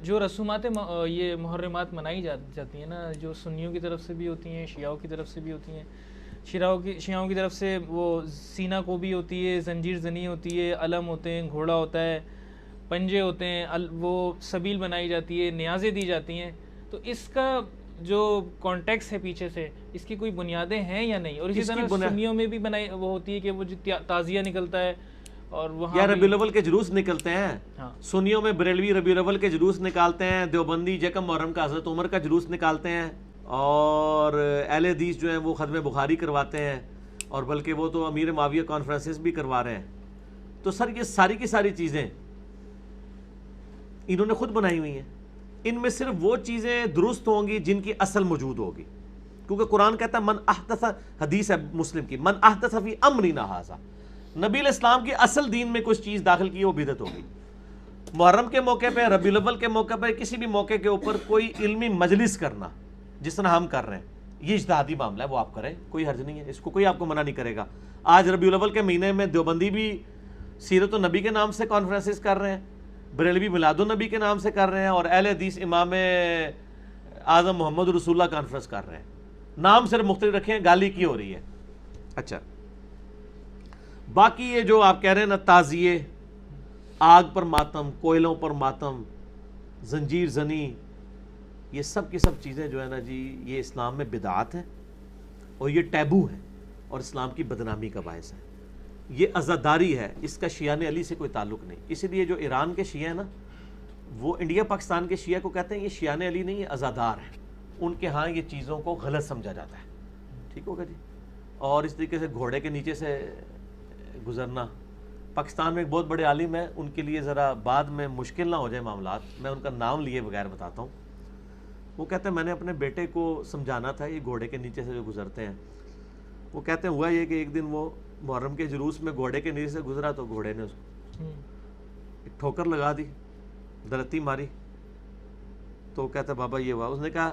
جو رسومات یہ محرمات منائی جاتی ہیں نا، جو سنیوں کی طرف سے بھی ہوتی ہیں، شیعوں کی طرف سے بھی ہوتی ہیں. شیعوں کی طرف سے وہ سینہ کو بھی ہوتی ہے، زنجیر زنی ہوتی ہے، علم ہوتے ہیں، گھوڑا ہوتا ہے، پنجے ہوتے ہیں، وہ سبیل بنائی جاتی ہے، نیازیں دی جاتی ہیں. تو اس کا جو کانٹیکس ہے پیچھے سے، اس کی کوئی بنیادیں ہیں یا نہیں؟ اور اسی طرح سنیوں میں بھی بنائی وہ ہوتی ہے کہ وہ جو تعزیہ نکلتا ہے اور وہاں یا ربیع الاول کے جلوس نکلتے ہیں. سنیوں میں بریلوی ربیع الاول کے جلوس نکالتے ہیں، دیوبندی یکم محرم کا حضرت عمر کا جلوس نکالتے ہیں، اور اہل حدیث جو ہیں وہ ختم بخاری کرواتے ہیں، اور بلکہ وہ تو امیر معاویہ کانفرنسز بھی کروا رہے ہیں. تو سر یہ ساری کی ساری چیزیں انہوں نے خود بنائی ہوئی ہیں. ان میں صرف وہ چیزیں درست ہوں گی جن کی اصل موجود ہوگی، کیونکہ قرآن کہتا ہے من احدث، حدیث ہے مسلم کی، من احدث فی امرنا ھذا، نبی علیہ السلام کی اصل دین میں کچھ چیز داخل کی وہ بدعت ہوگی. محرم کے موقع پہ، ربیع الاول کے موقع پہ، کسی بھی موقع کے اوپر کوئی علمی مجلس کرنا جس طرح ہم کر رہے ہیں، یہ اجتہادی معاملہ ہے، وہ آپ کریں، کوئی حرج نہیں ہے، اس کو کوئی آپ کو منع نہیں کرے گا. آج ربیع الاول کے مہینے میں دیوبندی بھی سیرت النبی کے نام سے کانفرنسز کر رہے ہیں، بریلوی میلاد النبی کے نام سے کر رہے ہیں، اور اہل حدیث امام اعظم محمد رسول اللہ کانفرنس کر رہے ہیں. نام صرف مختلف رکھے ہیں، گالی کی ہو رہی ہے. اچھا، باقی یہ جو آپ کہہ رہے ہیں نا، تعزیے، آگ پر ماتم، کوئلوں پر ماتم، زنجیر زنی، یہ سب کی سب چیزیں جو ہے نا جی، یہ اسلام میں بدعات ہیں اور یہ ٹیبو ہے اور اسلام کی بدنامی کا باعث ہے. یہ عزاداری ہے، اس کا شیعان علی سے کوئی تعلق نہیں. اسی لیے جو ایران کے شیعہ ہیں نا، وہ انڈیا پاکستان کے شیعہ کو کہتے ہیں یہ شیعان علی نہیں، یہ عزادار ہیں. ان کے ہاں یہ چیزوں کو غلط سمجھا جاتا ہے. ٹھیک ہوگا جی. اور اس طریقے سے گھوڑے کے نیچے سے گزرنا، پاکستان میں ایک بہت بڑے عالم ہیں، ان کے لیے ذرا بعد میں مشکل نہ ہو جائے معاملات، میں ان کا نام لیے بغیر بتاتا ہوں. وہ کہتے ہیں میں نے اپنے بیٹے کو سمجھانا تھا یہ گھوڑے کے نیچے سے جو گزرتے ہیں. وہ کہتے ہیں ہوا یہ کہ ایک دن وہ محرم کے جلوس میں گھوڑے کے نیچے سے گزرا تو گھوڑے نے اس کو ایک ٹھوکر لگا دی، دلتی ماری. تو کہتا بابا یہ ہوا. اس نے کہا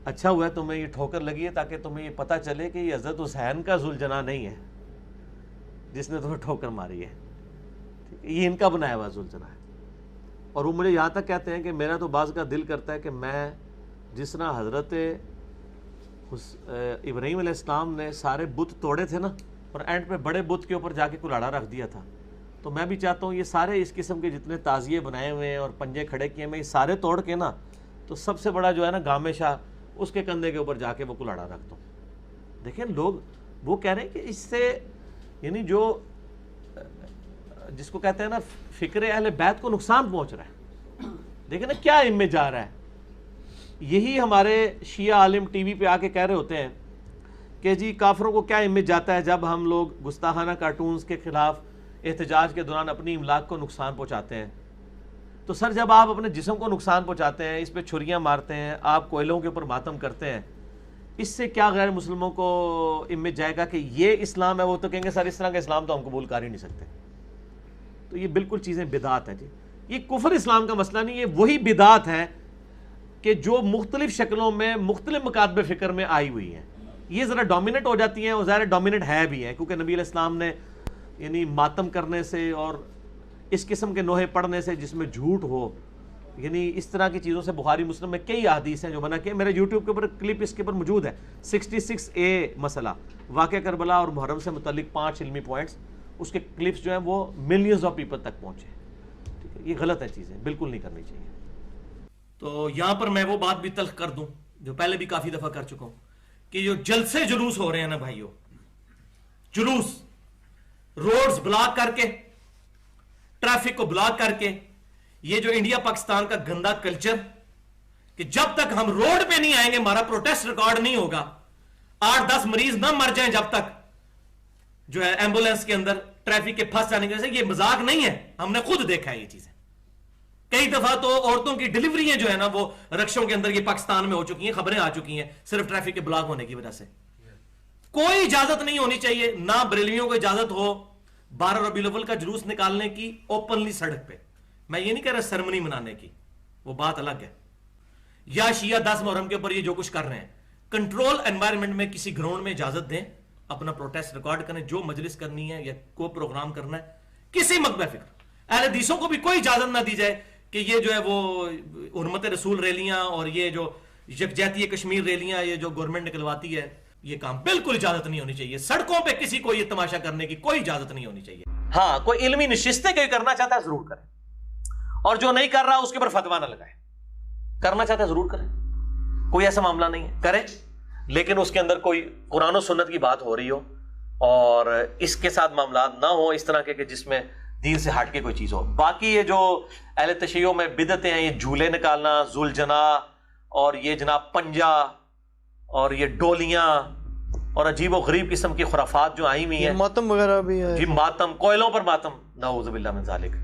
اچھا ہوا ہے تمہیں یہ ٹھوکر لگی ہے تاکہ تمہیں یہ پتہ چلے کہ یہ حضرت حسین کا ذوالجناح نہیں ہے جس نے تمہیں ٹھوکر ماری ہے، یہ ان کا بنایا ہوا ذوالجناح ہے. اور وہ مجھے یہاں تک کہتے ہیں کہ میرا تو بعض کا دل کرتا ہے کہ میں جس طرح حضرت ابراہیم علیہ السلام نے سارے بت توڑے تھے نا، اور اینڈ پہ بڑے بت کے اوپر جا کے کلاڑا رکھ دیا تھا، تو میں بھی چاہتا ہوں یہ سارے اس قسم کے جتنے تعزیے بنائے ہوئے ہیں اور پنجے کھڑے کیے میں یہ سارے توڑ کے نا، تو سب سے بڑا جو ہے نا گامے شاہ، اس کے کندھے کے اوپر جا کے وہ کلاڑا رکھ دوں. دیکھیں لوگ وہ کہہ رہے ہیں کہ اس سے یعنی جو جس کو کہتے ہیں نا فکر اہل بیت کو نقصان پہنچ رہا ہے. دیکھیں نا کیا ان میں جا رہا ہے. یہی ہمارے شیعہ عالم ٹی وی پہ آ کے کہہ رہے ہوتے ہیں کہ جی کافروں کو کیا امیج جاتا ہے جب ہم لوگ گستاخانہ کارٹونز کے خلاف احتجاج کے دوران اپنی املاک کو نقصان پہنچاتے ہیں. تو سر جب آپ اپنے جسم کو نقصان پہنچاتے ہیں، اس پہ چھریاں مارتے ہیں، آپ کوئلوں کے اوپر ماتم کرتے ہیں، اس سے کیا غیر مسلموں کو امیج جائے گا کہ یہ اسلام ہے؟ وہ تو کہیں گے سر اس طرح کا اسلام تو ہم قبول کر ہی نہیں سکتے. تو یہ بالکل چیزیں بدعات ہیں جی. یہ کفر اسلام کا مسئلہ نہیں، یہ وہی بدعات ہیں کہ جو مختلف شکلوں میں مختلف مکاتب فکر میں آئی ہوئی ہیں. یہ ذرا ڈومیننٹ ہو جاتی ہیں، اور ظاہر ڈومیننٹ ہے بھی ہیں کیونکہ نبی علیہ السلام نے یعنی ماتم کرنے سے اور اس قسم کے نوحے پڑھنے سے جس میں جھوٹ ہو، یعنی اس طرح کی چیزوں سے بخاری مسلم میں کئی احادیث ہیں جو منع کیے. میرے یوٹیوب کے اوپر کلپ اس کے اوپر موجود ہے، 66A مسئلہ واقعہ کربلا اور محرم سے متعلق 5 علمی پوائنٹس. اس کے کلپس جو ہیں وہ ملینز آف پیپل تک پہنچے. ٹھیک ہے، یہ غلط ہے، چیزیں بالکل نہیں کرنی چاہیے. تو یہاں پر میں وہ بات بھی تلخ کر دوں جو پہلے بھی کافی دفعہ کر چکا ہوں کہ جو جلسے جلوس ہو رہے ہیں نا بھائیو، جلوس روڈز بلاک کر کے، ٹریفک کو بلاک کر کے، یہ جو انڈیا پاکستان کا گندا کلچر کہ جب تک ہم روڈ پہ نہیں آئیں گے ہمارا پروٹیسٹ ریکارڈ نہیں ہوگا، 8-10 مریض نہ مر جائیں جب تک جو ہے ایمبولینس کے اندر ٹریفک کے پھنس جانے کی وجہ سے. یہ مذاق نہیں ہے، ہم نے خود دیکھا ہے یہ چیزیں. کئی دفعہ تو عورتوں کی ڈیلیوریاں جو ہے نا وہ رکشوں کے اندر یہ پاکستان میں ہو چکی ہیں، خبریں آ چکی ہیں صرف ٹریفک کے بلاک ہونے کی وجہ سے. کوئی اجازت نہیں ہونی چاہیے، نہ بریلویوں کو اجازت ہو 12 ربیع الاول کا جلوس نکالنے کی اوپنلی سڑک پہ. میں یہ نہیں کہہ رہا سرمنی منانے کی، وہ بات الگ ہے. یا شیعہ 10 محرم کے اوپر یہ جو کچھ کر رہے ہیں، کنٹرول انوائرمنٹ میں کسی گراؤنڈ میں اجازت دیں، اپنا پروٹیسٹ ریکارڈ کریں، جو مجلس کرنی ہے یا کوئی پروگرام کرنا ہے کسی مکتبہ فکر. اہل حدیثوں کو بھی کوئی اجازت نہ دی جائے کہ یہ جو ہے وہ حرمت رسول ریلیاں اور یہ جو یکجہتی کشمیر ریلیاں یہ جو گورنمنٹ نکلواتی ہے، یہ کام بالکل اجازت نہیں ہونی چاہیے. سڑکوں پہ کسی کو یہ تماشا کرنے کی کوئی اجازت نہیں ہونی چاہیے. ہاں کوئی علمی نشستیں کوئی کرنا چاہتا ہے ضرور کرے، اور جو نہیں کر رہا اس کے اوپر فتویٰ نہ لگائے. کرنا چاہتا ہے ضرور کرے، کوئی ایسا معاملہ نہیں ہے، کرے، لیکن اس کے اندر کوئی قرآن و سنت کی بات ہو رہی ہو اور اس کے ساتھ معاملات نہ ہو اس طرح کے کہ جس میں دین سے ہٹ کے کوئی چیز ہو. باقی یہ جو اہل تشیع میں بدعتیں ہیں، یہ جھولے نکالنا، ذوالجناح اور یہ جناب پنجا اور یہ ڈولیاں اور عجیب و غریب قسم کی خرافات جو آئی ہوئی ہیں، ماتم وغیرہ بھی ہے جی، ماتم، کوئلوں پر ماتم، نعوذ باللہ من ذالک.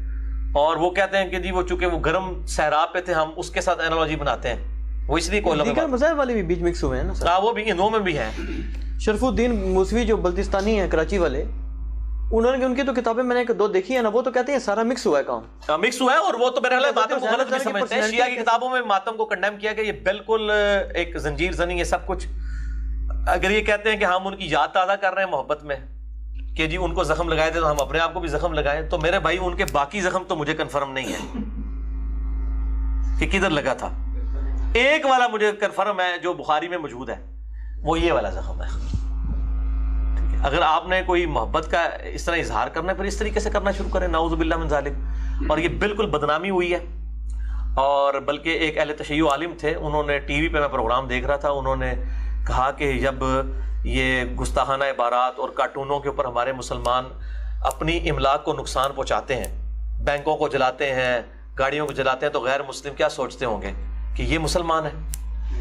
اور وہ کہتے ہیں کہ جی وہ چونکہ وہ گرم صحرا پہ تھے، ہم اس کے ساتھ اینالوجی بناتے ہیں، وہ اس لیے کوئلوں دیگر پہ مذاہب والے بھی بیچ مکس ہوئے ہیں نا سر. وہ بھی ہندوؤں میں بھی ہیں. شرف الدین موسوی جو بلتستانی ہیں کراچی والے، انہوں نے ان کی تو کتابیں میں نے دو دیکھی ہیں نا، وہ تو کہتے ہیں سارا مکس ہوا ہے کام. مکس ہوا ہے، اور وہ تو میرے خیال ہے ماتم کو غلط بھی سمجھتے ہیں. شیعہ کی کتابوں میں ماتم کو کنڈیم کیا کہ یہ بالکل ایک زنجیر زنی، یہ سب کچھ. اگر یہ کہتے ہیں کہ ہم ان کی یاد تازہ کر رہے ہیں محبت میں کہ جی ان کو زخم لگائے تھے تو ہم اپنے آپ کو بھی زخم لگائیں، تو میرے بھائی ان کے باقی زخم تو مجھے کنفرم نہیں ہے کہ کدھر لگا تھا. ایک والا مجھے کنفرم ہے جو بخاری میں موجود ہے، وہ یہ والا زخم ہے. اگر آپ نے کوئی محبت کا اس طرح اظہار کرنا ہے پھر اس طریقے سے کرنا شروع کریں، نعوذ باللہ من ذالک. اور یہ بالکل بدنامی ہوئی ہے. اور بلکہ ایک اہل تشیع عالم تھے، انہوں نے ٹی وی پہ میں پروگرام دیکھ رہا تھا، انہوں نے کہا کہ جب یہ گستاخانہ عبارات اور کارٹونوں کے اوپر ہمارے مسلمان اپنی املاک کو نقصان پہنچاتے ہیں، بینکوں کو جلاتے ہیں، گاڑیوں کو جلاتے ہیں، تو غیر مسلم کیا سوچتے ہوں گے کہ یہ مسلمان ہے.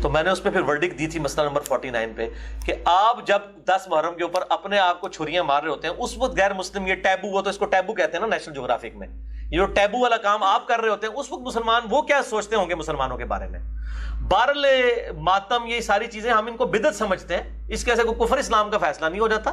تو میں نے اس پہ پھر ورڈکٹ دی تھی مسئلہ نمبر 49 پہ کہ آپ جب 10 محرم کے اوپر اپنے آپ کو چھریاں مار رہے ہوتے ہیں، اس وقت غیر مسلم، یہ ٹیبو، وہ تو اس کو ٹیبو کہتے ہیں نا نیشنل جغرافک میں، یہ جو ٹیبو والا کام آپ کر رہے ہوتے ہیں، اس وقت مسلمان وہ کیا سوچتے ہوں گے مسلمانوں کے بارے میں. بہرحال ماتم، یہ ساری چیزیں ہم ان کو بدعت سمجھتے ہیں، اس کے ایسے کوئی کفر اسلام کا فیصلہ نہیں ہو جاتا.